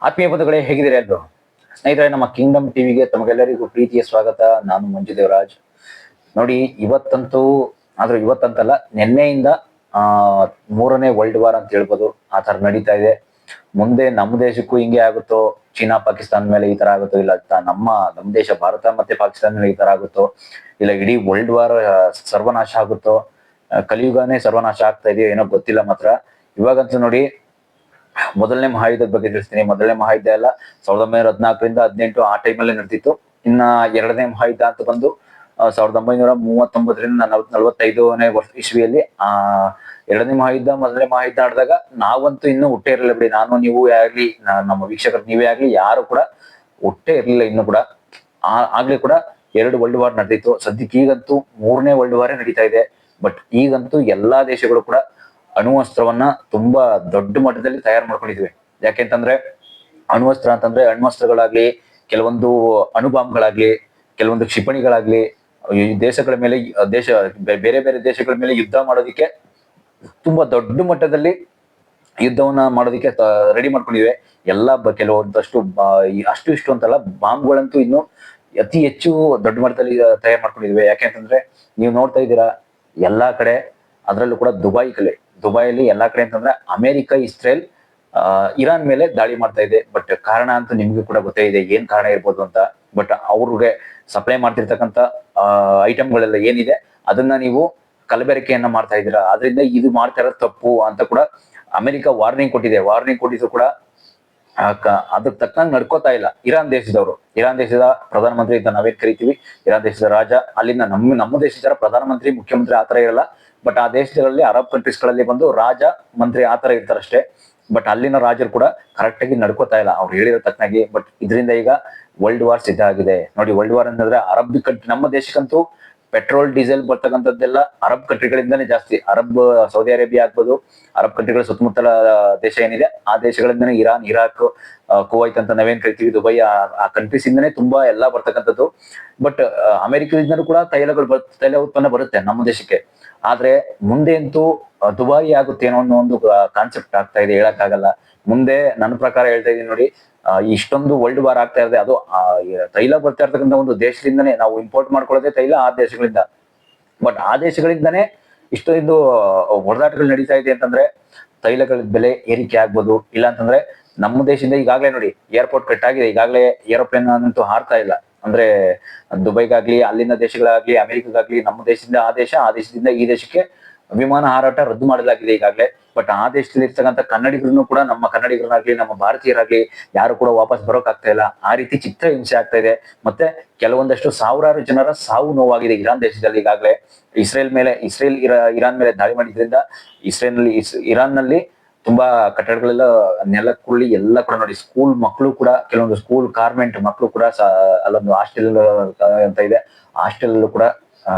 ಆತ್ಮೀಯ ಬಂಧುಗಳೇ, ಹೇಗಿದ್ದೀರಾ ಎಲ್ರು? ಸ್ನೇಹಿತರೆ, ನಮ್ಮ ಕಿಂಗ್ಡಮ್ ಟಿವಿಗೆ ತಮಗೆಲ್ಲರಿಗೂ ಪ್ರೀತಿಯ ಸ್ವಾಗತ. ನಾನು ಮಂಜು ದೇವರಾಜ್. ನೋಡಿ, ಇವತ್ತಂತಲ್ಲ, ನಿನ್ನೆಯಿಂದ ಆ ಮೂರನೇ ವರ್ಲ್ಡ್ ವಾರ್ ಅಂತ ಹೇಳ್ಬೋದು. ಆ ತರ ನಡೀತಾ ಇದೆ. ಮುಂದೆ ನಮ್ಮ ದೇಶಕ್ಕೂ ಹಿಂಗೆ ಆಗುತ್ತೋ, ಚೀನಾ ಪಾಕಿಸ್ತಾನ ಮೇಲೆ ಈ ತರ ಆಗುತ್ತೋ, ಇಲ್ಲ ನಮ್ಮ ದೇಶ ಭಾರತ ಮತ್ತೆ ಪಾಕಿಸ್ತಾನ ಮೇಲೆ ಈ ತರ ಆಗುತ್ತೋ, ಇಲ್ಲ ಇಡೀ ವರ್ಲ್ಡ್ ವಾರ್ ಸರ್ವನಾಶ ಆಗುತ್ತೋ, ಕಲಿಯುಗನೇ ಸರ್ವನಾಶ ಆಗ್ತಾ ಇದೆಯೋ ಏನೋ ಗೊತ್ತಿಲ್ಲ. ಮಾತ್ರ ಇವಾಗಂತೂ ನೋಡಿ, ಮೊದಲನೇ ಮಹಾಯುದ್ಧದ ಬಗ್ಗೆ ತಿಳಿಸ್ತೀನಿ. ಮೊದಲನೇ ಮಹಾಯುದ್ಧ ಎಲ್ಲ 1914ರಿಂದ 18 ಆ ಟೈಮಲ್ಲೇ ನಡೆದಿತ್ತು. ಇನ್ನ ಎರಡನೇ ಮಹಾಯುದ್ಧ ಅಂತ ಬಂದು 1939ರಿಂದ 45ನೇ ಇಸ್ವಿಯಲ್ಲಿ ಎರಡನೇ ಮಹಾಯುದ್ಧ. ಮೊದಲನೇ ಮಹಾಯುದ್ಧ ನಡೆದಾಗ ನಾವಂತೂ ಇನ್ನೂ ಹುಟ್ಟೇ ಇರಲಿಲ್ಲ ಬಿಡಿ. ನಾನು, ನೀವು ಆಗ್ಲಿ, ನಮ್ಮ ವೀಕ್ಷಕರು ನೀವೇ ಆಗ್ಲಿ, ಯಾರು ಕೂಡ ಹುಟ್ಟೇ ಇರ್ಲಿಲ್ಲ ಇನ್ನು ಕೂಡ. ಆಗ್ಲೇ ಕೂಡ ಎರಡು ವರ್ಲ್ಡ್ ವಾರ್ ನಡೆದಿತ್ತು. ಸದ್ಯಕ್ಕೆ ಈಗಂತೂ ಮೂರನೇ ವರ್ಲ್ಡ್ ವಾರೇ ನಡೀತಾ ಇದೆ. ಬಟ್ ಈಗಂತೂ ಎಲ್ಲಾ ದೇಶಗಳು ಕೂಡ ಅಣ್ವಸ್ತ್ರವನ್ನ ತುಂಬಾ ದೊಡ್ಡ ಮಟ್ಟದಲ್ಲಿ ತಯಾರು ಮಾಡ್ಕೊಂಡಿದ್ವಿ. ಯಾಕೆಂತಂದ್ರೆ ಅಣ್ವಸ್ತ್ರ ಅಂತಂದ್ರೆ ಅಣ್ವಸ್ತ್ರಗಳಾಗ್ಲಿ, ಕೆಲವೊಂದು ಅಣುಬಾಂಬ್ಗಳಾಗ್ಲಿ, ಕೆಲವೊಂದು ಕ್ಷಿಪಣಿಗಳಾಗ್ಲಿ, ಈ ದೇಶಗಳ ಮೇಲೆ ಬೇರೆ ಬೇರೆ ದೇಶಗಳ ಮೇಲೆ ಯುದ್ಧ ಮಾಡೋದಿಕ್ಕೆ ತುಂಬಾ ದೊಡ್ಡ ಮಟ್ಟದಲ್ಲಿ ಯುದ್ಧವನ್ನ ಮಾಡೋದಿಕ್ಕೆ ರೆಡಿ ಮಾಡ್ಕೊಂಡಿವೆ. ಎಲ್ಲ ಕೆಲವೊಂದಷ್ಟು ಅಷ್ಟು ಇಷ್ಟು ಅಂತಲ್ಲ, ಬಾಂಬ್ಗಳಂತೂ ಇನ್ನು ಅತಿ ಹೆಚ್ಚು ದೊಡ್ಡ ಮಟ್ಟದಲ್ಲಿ ತಯಾರು ಮಾಡ್ಕೊಂಡಿದ್ವಿ. ಯಾಕೆಂತಂದ್ರೆ ನೀವು ನೋಡ್ತಾ ಇದ್ದೀರಾ ಎಲ್ಲಾ ಕಡೆ, ಅದರಲ್ಲೂ ಕೂಡ ದುಬೈಯಲ್ಲಿ ಎಲ್ಲಾ ಕಡೆ ಅಂತಂದ್ರೆ ಅಮೆರಿಕ, ಇಸ್ರೇಲ್, ಇರಾನ್ ಮೇಲೆ ದಾಳಿ ಮಾಡ್ತಾ ಇದೆ. ಬಟ್ ಕಾರಣ ಅಂತೂ ನಿಮ್ಗೆ ಕೂಡ ಗೊತ್ತೇ ಇದೆ, ಏನ್ ಕಾರಣ ಇರ್ಬೋದು ಅಂತ. ಬಟ್ ಅವ್ರಿಗೆ ಸಪ್ಲೈ ಮಾಡ್ತಿರ್ತಕ್ಕಂಥ ಐಟಮ್ಗಳೆಲ್ಲ ಏನಿದೆ, ಅದನ್ನ ನೀವು ಕಲಬೆರಕೆಯನ್ನ ಮಾಡ್ತಾ ಇದ್ದೀರಾ. ಆದ್ರಿಂದ ಇದು ಮಾಡ್ತಾ ಇರೋದು ತಪ್ಪು ಅಂತ ಕೂಡ ಅಮೆರಿಕ ವಾರ್ನಿಂಗ್ ಕೊಟ್ಟಿದ್ರು ಕೂಡ ಅದಕ್ಕೆ ತಕ್ಕಂಗೆ ನಡ್ಕೋತಾ ಇಲ್ಲ ಇರಾನ್ ದೇಶದ ಪ್ರಧಾನಮಂತ್ರಿ ಅಂತ ನಾವೇನ್ ಕರಿತೀವಿ, ಇರಾನ್ ದೇಶದ ರಾಜ. ಅಲ್ಲಿಂದ ನಮ್ಮ ದೇಶದ ಪ್ರಧಾನಮಂತ್ರಿ, ಮುಖ್ಯಮಂತ್ರಿ ಆತರ ಇರಲ್ಲ. ಬಟ್ ಆ ದೇಶಗಳಲ್ಲಿ, ಅರಬ್ ಕಂಟ್ರೀಸ್ ಗಳಲ್ಲಿ ಬಂದು ರಾಜ, ಮಂತ್ರಿ ಆತರ ಇರ್ತಾರಷ್ಟೇ. ಬಟ್ ಅಲ್ಲಿನ ರಾಜರು ಕೂಡ ಕರೆಕ್ಟ್ ಆಗಿ ನಡ್ಕೋತಾ ಇಲ್ಲ ಅವ್ರು ಹೇಳಿರೋ ತಕ್ಕನಾಗಿ. ಬಟ್ ಇದರಿಂದ ಈಗ ವರ್ಲ್ಡ್ ವಾರ್ ಸಿದ್ಧ ಆಗಿದೆ. ನೋಡಿ, ವರ್ಲ್ಡ್ ವಾರ್ ಅಂತಂದ್ರೆ ಅರಬ್ ಕಂಟ್ರಿ, ನಮ್ಮ ದೇಶಕ್ಕಂತೂ ಪೆಟ್ರೋಲ್ ಡೀಸೆಲ್ ಬರ್ತಕ್ಕಂಥದ್ದೆಲ್ಲ ಅರಬ್ ಕಂಟ್ರಿಗಳಿಂದಾನೇ ಜಾಸ್ತಿ. ಸೌದಿ ಅರೇಬಿಯಾ ಆಗ್ಬೋದು, ಅರಬ್ ಕಂಟ್ರಿಗಳ ಸುತ್ತಮುತ್ತಲ ದೇಶ ಏನಿದೆ ಆ ದೇಶಗಳಿಂದಾನೇ, ಇರಾನ್, ಇರಾಕ್, ಕುವೈತ್ ಅಂತ ನಾವೇನ್ ಕರಿತೀವಿ, ದುಬೈ, ಆ ಕಂಟ್ರೀಸ್ ಇಂದಾನೇ ತುಂಬಾ ಎಲ್ಲಾ ಬರ್ತಕ್ಕಂಥದ್ದು. ಬಟ್ ಅಮೆರಿಕದಿಂದಲೂ ಕೂಡ ತೈಲ ಉತ್ಪನ್ನ ಬರುತ್ತೆ ನಮ್ಮ ದೇಶಕ್ಕೆ. ಆದ್ರೆ ಮುಂದೆ ಅಂತೂ ದುಬಾರಿ ಆಗುತ್ತೇನೋ ಅನ್ನೋ ಒಂದು ಕಾನ್ಸೆಪ್ಟ್ ಆಗ್ತಾ ಇದೆ, ಹೇಳಕ್ಕಾಗಲ್ಲ. ಮುಂದೆ ನನ್ನ ಪ್ರಕಾರ ಹೇಳ್ತಾ ಇದೀನಿ ನೋಡಿ, ಇಷ್ಟೊಂದು ವರ್ಲ್ಡ್ ವಾರ್ ಆಗ್ತಾ ಇದೆ, ಅದು ತೈಲ ಬರ್ತಾ ಇರ್ತಕ್ಕಂಥ ಒಂದು ದೇಶದಿಂದನೇ. ನಾವು ಇಂಪೋರ್ಟ್ ಮಾಡ್ಕೊಳ್ಳೋದೇ ತೈಲ ಆ ದೇಶಗಳಿಂದ. ಬಟ್ ಆ ದೇಶಗಳಿಂದಾನೇ ಇಷ್ಟೊಂದು ಹೊಡೆದಾಟಗಳು ನಡೀತಾ ಇದೆ ಅಂತಂದ್ರೆ ತೈಲಗಳ ಬೆಲೆ ಏರಿಕೆ ಆಗ್ಬೋದು. ಇಲ್ಲ ಅಂತಂದ್ರೆ ನಮ್ಮ ದೇಶದಿಂದ ಈಗಾಗಲೇ ನೋಡಿ ಏರ್ಪೋರ್ಟ್ ಕಟ್ ಆಗಿದೆ, ಈಗಾಗಲೇ ಏರೋಪ್ಲೇನ್ ಅಂತೂ ಹಾರ್ತಾ ಇಲ್ಲ. ಅಂದ್ರೆ ದುಬೈಗಾಗ್ಲಿ, ಅಲ್ಲಿನ ದೇಶಗಳಾಗ್ಲಿ, ಅಮೆರಿಕಗಾಗ್ಲಿ, ನಮ್ಮ ದೇಶದಿಂದ ಆ ದೇಶದಿಂದ ಈ ದೇಶಕ್ಕೆ ವಿಮಾನ ಹಾರಾಟ ರದ್ದು ಮಾಡಲಾಗಿದೆ ಈಗಾಗಲೇ. ಬಟ್ ಆ ದೇಶದಲ್ಲಿ ಇರ್ತಕ್ಕಂಥ ಕನ್ನಡಿಗರನ್ನು ಕೂಡ, ನಮ್ಮ ಕನ್ನಡಿಗರನ್ನಾಗ್ಲಿ, ನಮ್ಮ ಭಾರತೀಯರಾಗ್ಲಿ ಯಾರು ಕೂಡ ವಾಪಸ್ ಬರೋಕ್ ಆಗ್ತಾ ಇಲ್ಲ. ಆ ರೀತಿ ಚಿತ್ರ ಹಿಂಸೆ ಆಗ್ತಾ ಇದೆ. ಮತ್ತೆ ಕೆಲವೊಂದಷ್ಟು ಸಾವಿರಾರು ಜನರ ಸಾವು ನೋವಾಗಿದೆ ಇರಾನ್ ದೇಶದಲ್ಲಿ ಈಗಾಗಲೇ. ಇರಾನ್ ಮೇಲೆ ದಾಳಿ ಮಾಡಿದ್ರಿಂದ ಇರಾನ್ ನಲ್ಲಿ ತುಂಬಾ ಕಟ್ಟಡಗಳೆಲ್ಲ ನೆಲಕ್ಕುರುಳಿ ಎಲ್ಲ ಕೂಡ ನೋಡಿ. ಸ್ಕೂಲ್ ಮಕ್ಕಳು ಕೂಡ, ಕೆಲವೊಂದು ಸ್ಕೂಲ್ ಕಾರ್ಮೆಂಟ್ ಮಕ್ಕಳು ಕೂಡ ಅಲ್ಲೊಂದು ಹಾಸ್ಟೆಲ್ ಅಂತ ಇದೆ, ಹಾಸ್ಟೆಲ್ ಕೂಡ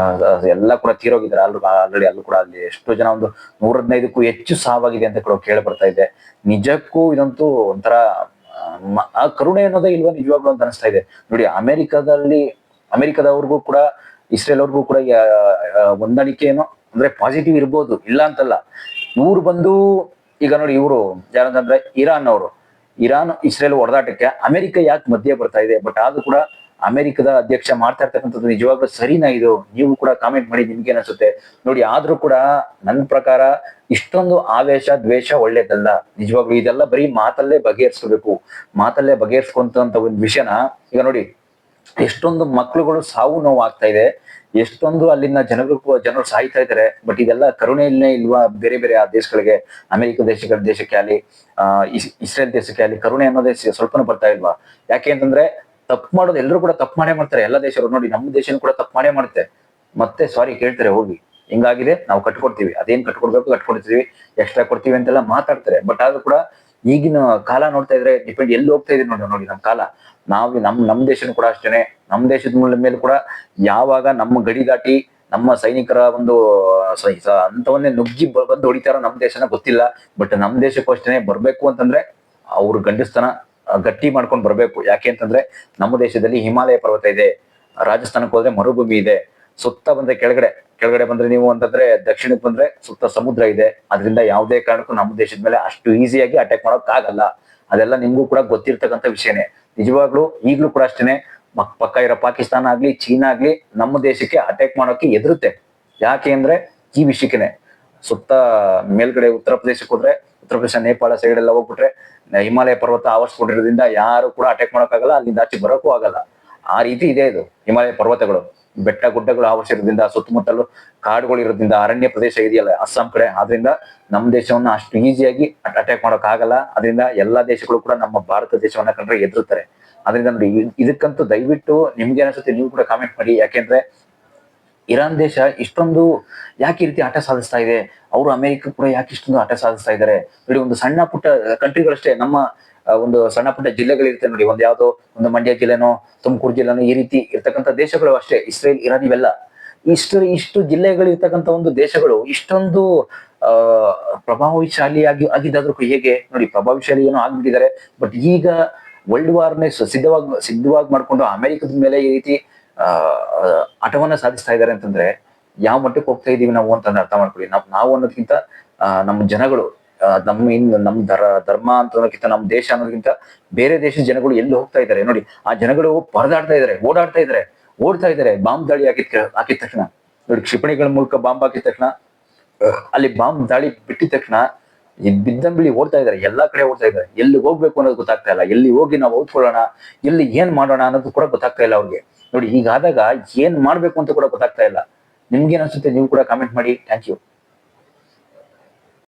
ಎಲ್ಲ ಕೂಡ ತೀರೋಗಿದ್ದಾರೆ ಆಲ್ರೆಡಿ. ಅಲ್ಲೂ ಕೂಡ ಅಲ್ಲಿ ಎಷ್ಟೋ ಜನ, ಒಂದು 115ಕ್ಕೂ ಹೆಚ್ಚು ಸಾವಾಗಿದೆ ಅಂತ ಕೂಡ ಕೇಳಿ ಬರ್ತಾ ಇದೆ. ನಿಜಕ್ಕೂ ಇದಂತೂ ಒಂಥರ ಆ ಕರುಣೆ ಅನ್ನೋದೇ ಇಲ್ವಾ ನಿಜವಾಗ್ಲೂ ಅಂತ ಅನಿಸ್ತಾ ಇದೆ. ನೋಡಿ, ಅಮೆರಿಕದವ್ರಿಗೂ ಕೂಡ, ಇಸ್ರೇಲ್ ಅವ್ರಿಗೂ ಕೂಡ ಹೊಂದಾಣಿಕೆ ಏನೋ ಅಂದ್ರೆ ಪಾಸಿಟಿವ್ ಇರ್ಬೋದು, ಇಲ್ಲ ಅಂತಲ್ಲ. ಇವ್ರು ಬಂದು ಈಗ ನೋಡಿ, ಇವರು ಯಾರಂತಂದ್ರೆ ಇರಾನ್ ಇಸ್ರೇಲ್ ಹೊಡೆದಾಟಕ್ಕೆ ಅಮೆರಿಕ ಯಾಕೆ ಮಧ್ಯೆ ಬರ್ತಾ ಇದೆ? ಬಟ್ ಆದ್ರೂ ಕೂಡ ಅಮೆರಿಕದ ಅಧ್ಯಕ್ಷ ಮಾಡ್ತಾ ಇರ್ತಕ್ಕಂಥದ್ದು ನಿಜವಾಗ್ಲೂ ಸರಿನಾ ಇದು? ನೀವು ಕೂಡ ಕಾಮೆಂಟ್ ಮಾಡಿ, ನಿಮ್ಗೆ ಅನ್ಸುತ್ತೆ ನೋಡಿ. ಆದ್ರೂ ಕೂಡ ನನ್ನ ಪ್ರಕಾರ ಇಷ್ಟೊಂದು ಆವೇಶ, ದ್ವೇಷ ಒಳ್ಳೇದಲ್ಲ ನಿಜವಾಗ್ಲೂ. ಇದೆಲ್ಲ ಬರೀ ಮಾತಲ್ಲೇ ಬಗೆಹರಿಸ್ಕೊಂತ ಒಂದು ವಿಷಯನ ಈಗ ನೋಡಿ, ಎಷ್ಟೊಂದು ಮಕ್ಳುಗಳು ಸಾವು ನೋವು ಆಗ್ತಾ ಇದೆ, ಎಷ್ಟೊಂದು ಅಲ್ಲಿನ ಜನರು ಸಾಯ್ತಾ ಇದ್ದಾರೆ. ಬಟ್ ಇದೆಲ್ಲ ಕರುಣೆಯಲ್ಲೇ ಇಲ್ವಾ ಬೇರೆ ಬೇರೆ ಆ ದೇಶಗಳಿಗೆ, ಅಮೆರಿಕ ದೇಶಕ್ಕೆ ಆಗಲಿ, ಇಸ್ರೇಲ್ ದೇಶಕ್ಕೆ ಆಗಲಿ ಕರುಣೆ ಅನ್ನೋದೇ ಸ್ವಲ್ಪನೂ ಬರ್ತಾ ಇಲ್ವಾ? ಯಾಕೆ ಅಂತಂದ್ರೆ ತಪ್ಪು ಮಾಡೋದು ಎಲ್ಲರೂ ಕೂಡ ತಪ್ಪು ಮಾಡೇ ಮಾಡ್ತಾರೆ, ಎಲ್ಲ ದೇಶಗಳು. ನೋಡಿ, ನಮ್ಮ ದೇಶನೂ ಕೂಡ ತಪ್ಪು ಮಾಡೇ ಮಾಡುತ್ತೆ. ಮತ್ತೆ ಸಾರಿ ಕೇಳ್ತಾರೆ, ಹೋಗಿ ಹಿಂಗಾಗಿದೆ ನಾವು ಕಟ್ಕೊಡ್ತೀವಿ, ಅದೇನ್ ಕಟ್ಕೊಡ್ತೀವಿ, ಎಕ್ಸ್ಟ್ರಾ ಕೊಡ್ತೀವಿ ಅಂತೆಲ್ಲ ಮಾತಾಡ್ತಾರೆ. ಬಟ್ ಆದ್ರೂ ಕೂಡ ಈಗಿನ ಕಾಲ ನೋಡ್ತಾ ಇದ್ರೆ ಡಿಪೆಂಡ್ ಎಲ್ಲಿ ಹೋಗ್ತಾ ಇದೆ ನೋಡಿ ನಮ್ಮ ಕಾಲ. ನಮ್ಮ ದೇಶನೂ ಕೂಡ ಅಷ್ಟೇನೆ. ನಮ್ಮ ದೇಶದ ಮೇಲೆ ಕೂಡ ಯಾವಾಗ ನಮ್ಮ ಗಡಿ ದಾಟಿ ನಮ್ಮ ಸೈನಿಕರ ಒಂದು ಅಂತವನ್ನೇ ನುಗ್ಗಿ ಬಂದು ಹೊಡಿತಾರೋ ನಮ್ಮ ದೇಶನ ಗೊತ್ತಿಲ್ಲ. ಬಟ್ ನಮ್ಮ ದೇಶಕ್ಕೂ ಅಷ್ಟೇನೆ, ಬರ್ಬೇಕು ಅಂತಂದ್ರೆ ಅವ್ರು ಗಂಡಸ್ತನ ಗಟ್ಟಿ ಮಾಡ್ಕೊಂಡು ಬರ್ಬೇಕು. ಯಾಕೆ ಅಂತಂದ್ರೆ ನಮ್ಮ ದೇಶದಲ್ಲಿ ಹಿಮಾಲಯ ಪರ್ವತ ಇದೆ, ರಾಜಸ್ಥಾನಕ್ಕೆ ಹೋದ್ರೆ ಮರುಭೂಮಿ ಇದೆ, ಸುತ್ತ ಬಂದ್ರೆ ಕೆಳಗಡೆ ಬಂದ್ರೆ ನೀವು ಅಂತಂದ್ರೆ ದಕ್ಷಿಣಕ್ಕೆ ಬಂದ್ರೆ ಸುತ್ತ ಸಮುದ್ರ ಇದೆ. ಅದರಿಂದ ಯಾವುದೇ ಕಾರಣಕ್ಕೂ ನಮ್ಮ ದೇಶದ ಮೇಲೆ ಅಷ್ಟು ಈಸಿಯಾಗಿ ಅಟ್ಯಾಕ್ ಮಾಡೋಕ್ ಆಗಲ್ಲ. ಅದೆಲ್ಲ ನಿಮ್ಗೂ ಕೂಡ ಗೊತ್ತಿರ್ತಕ್ಕಂಥ ವಿಷಯನೇ. ನಿಜವಾಗ್ಲೂ ಈಗ್ಲೂ ಕೂಡ ಅಷ್ಟೇನೆ, ಪಕ್ಕ ಇರೋ ಪಾಕಿಸ್ತಾನ ಆಗ್ಲಿ, ಚೀನಾ ಆಗ್ಲಿ ನಮ್ಮ ದೇಶಕ್ಕೆ ಅಟ್ಯಾಕ್ ಮಾಡೋಕೆ ಎದುರುತ್ತೆ. ಯಾಕೆ ಅಂದ್ರೆ ಈ ವಿಷಯಕ್ಕೆ ಸುತ್ತ ಮೇಲ್ಗಡೆ ಉತ್ತರ ಪ್ರದೇಶಕ್ಕೆ ಹೋದ್ರೆ, ಉತ್ತರ ಪ್ರದೇಶ ನೇಪಾಳ ಸೈಡ್ ಎಲ್ಲ ಹೋಗ್ಬಿಟ್ರೆ ಹಿಮಾಲಯ ಪರ್ವತ ಆವರಿಸ್ಕೊಂಡಿರೋದ್ರಿಂದ ಯಾರು ಕೂಡ ಅಟ್ಯಾಕ್ ಮಾಡೋಕ್ಕಾಗಲ್ಲ, ಅಲ್ಲಿಂದ ಆಚೆ ಬರೋಕ್ಕೂ ಆಗಲ್ಲ. ಆ ರೀತಿ ಇದೆ ಇದು ಹಿಮಾಲಯ ಪರ್ವತಗಳು, ಬೆಟ್ಟ ಗುಡ್ಡಗಳು ಆವರಿಸಿರೋದ್ರಿಂದ, ಸುತ್ತಮುತ್ತಲು ಕಾಡುಗಳು ಇರೋದ್ರಿಂದ, ಅರಣ್ಯ ಪ್ರದೇಶ ಇದೆಯಲ್ಲ ಅಸ್ಸಾಂ ಕಡೆ, ಆದ್ರಿಂದ ನಮ್ಮ ದೇಶವನ್ನ ಅಷ್ಟು ಈಸಿಯಾಗಿ ಅಟ್ಯಾಕ್ ಮಾಡೋಕ್ ಆಗಲ್ಲ. ಅದರಿಂದ ಎಲ್ಲಾ ದೇಶಗಳು ಕೂಡ ನಮ್ಮ ಭಾರತ ದೇಶವನ್ನ ಕಂಡ್ರೆ ಎದುರುತ್ತಾರೆ. ಅದರಿಂದ ನೋಡಿ, ಇದಕ್ಕಂತೂ ದಯವಿಟ್ಟು ನಿಮ್ಗೆ ಅನ್ಸುತ್ತೆ ನೀವು ಕೂಡ ಕಾಮೆಂಟ್ ಮಾಡಿ. ಯಾಕೆಂದ್ರೆ ಇರಾನ್ ದೇಶ ಇಷ್ಟೊಂದು ಯಾಕೆ ಈ ರೀತಿ ಆಟ ಸಾಧಿಸ್ತಾ ಇದೆ, ಅವರು ಅಮೆರಿಕ ಕೂಡ ಯಾಕೆ ಇಷ್ಟೊಂದು ಆಟ ಸಾಧಿಸ್ತಾ ಇದ್ದಾರೆ ನೋಡಿ. ಒಂದು ಸಣ್ಣ ಪುಟ್ಟ ಕಂಟ್ರಿಗಳಷ್ಟೇ, ನಮ್ಮ ಒಂದು ಸಣ್ಣ ಪುಟ್ಟ ಜಿಲ್ಲೆಗಳಿರುತ್ತೆ ನೋಡಿ, ಒಂದ್ ಯಾವ್ದೋ ಒಂದು ಮಂಡ್ಯ ಜಿಲ್ಲೆನೋ ತುಮಕೂರು ಜಿಲ್ಲೆನೋ ಈ ರೀತಿ ಇರ್ತಕ್ಕಂಥ ದೇಶಗಳು ಅಷ್ಟೇ. ಇಸ್ರೇಲ್, ಇರಾನ್ ಇವೆಲ್ಲ ಇಷ್ಟು ಜಿಲ್ಲೆಗಳು ಇರ್ತಕ್ಕಂಥ ಒಂದು ದೇಶಗಳು ಇಷ್ಟೊಂದು ಆ ಆಗಿದ್ದಾದ್ರೂ ಹೇಗೆ ನೋಡಿ, ಪ್ರಭಾವಶಾಲಿ ಏನೋ ಆಗ್ಬಿಟ್ಟಿದ್ದಾರೆ. ಬಟ್ ಈಗ ವರ್ಲ್ಡ್ ವಾರ್ನೇ ಸಿದ್ಧವಾಗಿ ಮಾಡ್ಕೊಂಡು ಅಮೆರಿಕದ ಮೇಲೆ ಈ ರೀತಿ ಆ ಹಠವನ್ನ ಸಾಧಿಸ್ತಾ ಇದ್ದಾರೆ ಅಂತಂದ್ರೆ ಯಾವ ಮಟ್ಟಕ್ಕೆ ಹೋಗ್ತಾ ಇದೀವಿ ನಾವು ಅಂತಂದ್ರೆ ಅರ್ಥ ಮಾಡ್ಕೊಳ್ಳಿ. ನಾವು ಅನ್ನೋದಕ್ಕಿಂತ ನಮ್ಮ ಜನಗಳು, ನಮ್ಮ ಧರ್ಮ ಅಂತ ಅನ್ನೋದಕ್ಕಿಂತ, ನಮ್ಮ ದೇಶ ಅನ್ನೋದಕ್ಕಿಂತ ಬೇರೆ ದೇಶದ ಜನಗಳು ಎಲ್ಲಿ ಹೋಗ್ತಾ ಇದ್ದಾರೆ ನೋಡಿ. ಆ ಜನಗಳು ಪರದಾಡ್ತಾ ಇದಾರೆ, ಓಡ್ತಾ ಇದಾರೆ ಬಾಂಬ್ ದಾಳಿ ಹಾಕಿದ ತಕ್ಷಣ ನೋಡಿ, ಕ್ಷಿಪಣಿಗಳ ಮೂಲಕ ಬಾಂಬ್ ಹಾಕಿದ ತಕ್ಷಣ, ಅಲ್ಲಿ ಬಾಂಬ್ ದಾಳಿ ಬಿಟ್ಟಿದ ತಕ್ಷಣ ಬಿದ್ದಂಬಿಳಿ ಓಡ್ತಾ ಇದಾರೆ, ಎಲ್ಲಾ ಕಡೆ ಓಡ್ತಾ ಇದಾರೆ. ಎಲ್ಲಿ ಹೋಗ್ಬೇಕು ಅನ್ನೋದು ಗೊತ್ತಾಗ್ತಾ ಇಲ್ಲ, ಎಲ್ಲಿ ಹೋಗಿ ನಾವು ಓದ್ಕೊಳ್ಳೋಣ, ಎಲ್ಲಿ ಏನ್ ಮಾಡೋಣ ಅನ್ನೋದು ಕೂಡ ಗೊತ್ತಾಗ್ತಾ ಇಲ್ಲ ಅವ್ರಿಗೆ ನೋಡಿ. ಹೀಗಾದಾಗ ಏನ್ ಮಾಡ್ಬೇಕು ಅಂತ ಕೂಡ ಗೊತ್ತಾಗ್ತಾ ಇಲ್ಲ. ನಿಮ್ಗೇನ್ ಅನ್ಸುತ್ತೆ ನೀವು ಕೂಡ ಕಾಮೆಂಟ್ ಮಾಡಿ. Thank you.